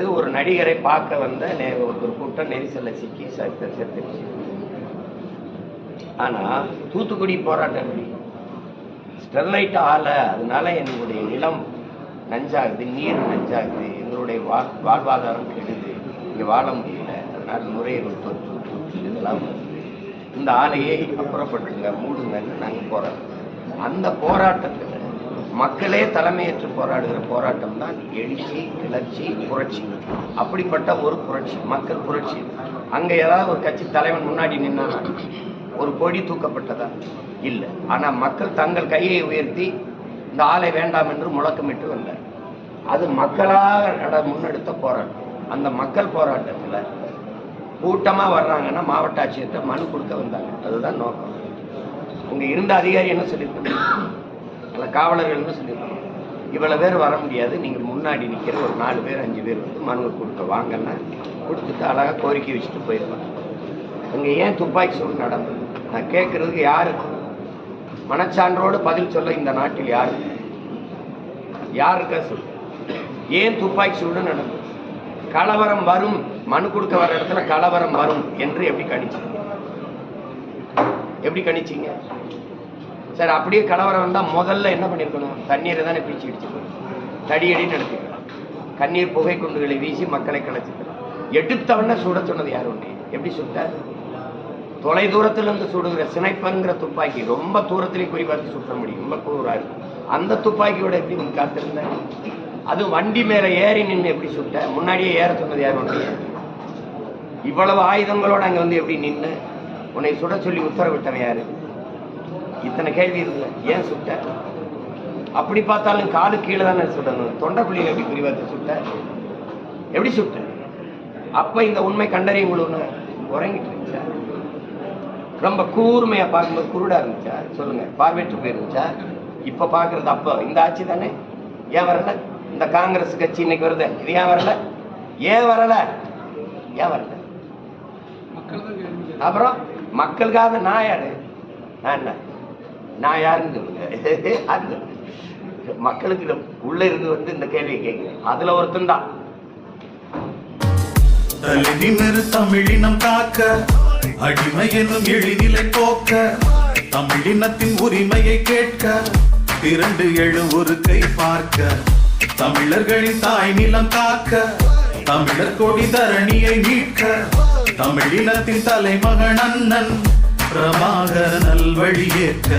இது ஒரு நடிகரை பார்க்க வந்த ஒரு கூட்டம் நெரிசல்ல சிக்கி செத்துருச்சு. ஆனா தூத்துக்குடி போராட்டம் ஸ்டெர்லைட் ஆலை, அதனால எங்களுடைய நிலம் நஞ்சாகுது, நீர் நஞ்சாகுது, எங்களுடைய வாழ்வாதாரம் கெடுது, இங்க வாழ முடியல, அதனால நுரையீரல் தொற்று இதெல்லாம் இந்த ஆலையை அப்புறப்பட்டுங்க, மூடுங்கன்னு நாங்கள் போராட்டம். அந்த போராட்டத்தில் மக்களே தலைமையேற்று போராடுகிற போராட்டம் தான் எழுச்சி, கிளர்ச்சி, புரட்சி. அப்படிப்பட்ட ஒரு புரட்சி, மக்கள் புரட்சி. அங்க ஏதாவது ஒரு கட்சி தலைவன் முன்னாடி நின்னா ஒரு கொடி தூக்கப்பட்டதா? இல்லை. ஆனா மக்கள் தங்கள் கையை உயர்த்தி இந்த ஆலை வேண்டாம் என்று முழக்கமிட்டு வந்தார். அது மக்களாக முன்னெடுத்த போராட்டம். அந்த மக்கள் போராட்டத்தில் கூட்டமா வர்றாங்கன்னா மாவட்ட ஆட்சியர்கிட்ட மனு கொடுக்க வந்தாங்க. அதுதான் நோக்கம். உங்க இருந்த அதிகாரி என்ன சொல்லியிருக்காங்க, அல்ல காவலர்கள் என்ன சொல்லியிருக்காங்க, இவ்வளவு பேர் வர முடியாது, நீங்க முன்னாடி நிற்கிற ஒரு 4 பேர் 5 பேர் வந்து மனுவை கொடுக்க வாங்கன்னா கொடுத்துட்டு அழகா கோரிக்கை வச்சுட்டு போயிடுவாங்க. அங்க ஏன் துப்பாக்கி சூடு நடந்தது? நான் கேட்கறதுக்கு யாரு மனச்சான்றோடு பதில் சொல்ல இந்த நாட்டில் யாருக்கா சொல்லு? ஏன் துப்பாக்கி சூடு நடந்தது? கலவரம் வரும், மனு கொடுக்க வர இடத்துல கலவரம் வரும் என்று எப்படி கணிச்சீங்க? சார், அப்படியே கலவரம் வந்தா முதல்ல என்ன பண்ணிருக்கணும்? தண்ணீரை தானே பீச்சு அடிச்சிருக்கணும், தடியடி நடத்திருக்கலாம், கண்ணீர் புகை குண்டுகளை வீசி மக்களை கலைச்சிருக்கலாம். எடுத்தவன சுட சொன்னது யார்? ஒண்ணு எப்படி சுட்டார்? தொலை தூரத்திலிருந்து சுடுகிற சினைப்பருங்கிற துப்பாக்கி ரொம்ப தூரத்திலேயே குறிப்பார்த்து சுட்ட முடியும், ரொம்ப கூறா இருக்கும். அந்த துப்பாக்கியோட எப்படி காத்திருந்த? அது வண்டி மேல ஏறி நின்று எப்படி சுட்ட? முன்னாடியே ஏற சொன்னது யார்? ஒன்று இவ்வளவு ஆயுதங்களோட அங்க வந்து எப்படி நின்று உன்னை சுட சொல்லி உத்தரவிட்டவன் யாரு? இத்தனை கேள்வி இருக்குல்ல, ஏன் சுட்ட? அப்படி பார்த்தாலும் காலு கீழே தானே சுடணும், தொண்டைக்குழியில் எப்படி குறிவார்த்து சுட்ட? எப்படி சுட்ட? அப்ப இந்த உண்மை கண்டறியும் குழுன்னு உறங்கிட்டு இருந்துச்சா? ரொம்ப கூர்மையா பார்க்கும்போது குருடா இருந்துச்சா? சொல்லுங்க, பார்வையற்று போயிருந்துச்சா? இப்ப பாக்குறது அப்ப இந்த ஆட்சி தானே. ஏன் வரல? இந்த காங்கிரஸ் கட்சி இன்னைக்கு வருது, இது ஏன் வரல? ஏன் வரல? அப்புறம் மக்களுக்காக நான் யாரு? நான் யாருன்னு சொல்லுங்க. மக்களுக்கு உள்ள இருந்து வந்து இந்த கேள்வியை கேட்கிறேன். அதுல ஒருத்தன் தான் தமிழினம் காக்க, அடிமை என்னும் எழிநிலை போக்க, தமிழினத்தின் உரிமையை கேட்க, திரண்டு எழு ஒரு கை பார்க்க, தமிழர்களின் தாய் நிலம் காக்க, தமிழர் கொடி தரணியை மீட்க, தமிழினத்தின் தலைமகன் அண்ணன் பிரபாகர நல்வழி ஏற்க.